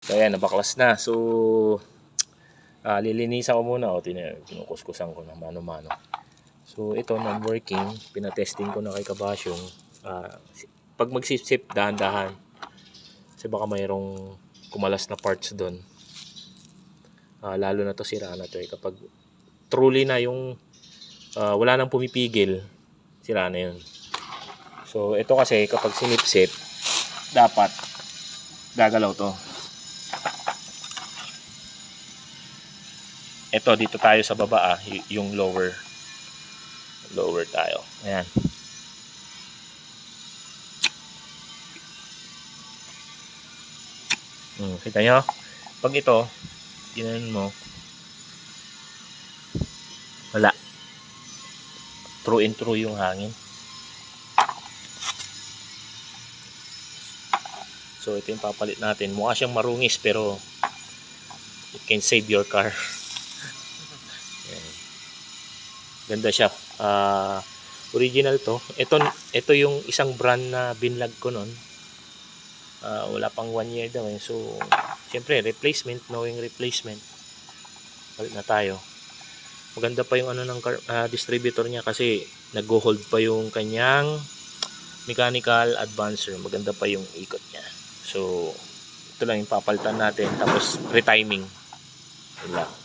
So ayan, nabaklas na. So lilinisan ko muna. O, kinukuskusan ko na mano-mano. So ito, non-working. Pinatesting ko na kay Kabasyong. Pag magsip-sip, dahan-dahan. Kasi baka mayroong kumalas na parts doon. Lalo na to sira na to eh. Kapag truly na yung wala nang pumipigil, sira na yun. So ito kasi kapag sinipsip, dapat gagalaw to. Ito, dito tayo sa baba yung lower tayo. Ayan. Kita nyo? Pag ito, ginanon mo, wala. True and true yung hangin. So ito yung papalit natin. Mukha siyang marungis pero it can save your car. Ganda siya. Original to. Ito yung isang brand na binlog ko nun. Wala pang 1 year daw eh. So syempre replacement, knowing replacement, palit na tayo. Maganda pa yung ano ng distributor niya kasi nag-hold pa yung kanyang mechanical advancer. Maganda pa yung ikot niya. So ito lang yung papalitan natin, tapos retiming. Wala.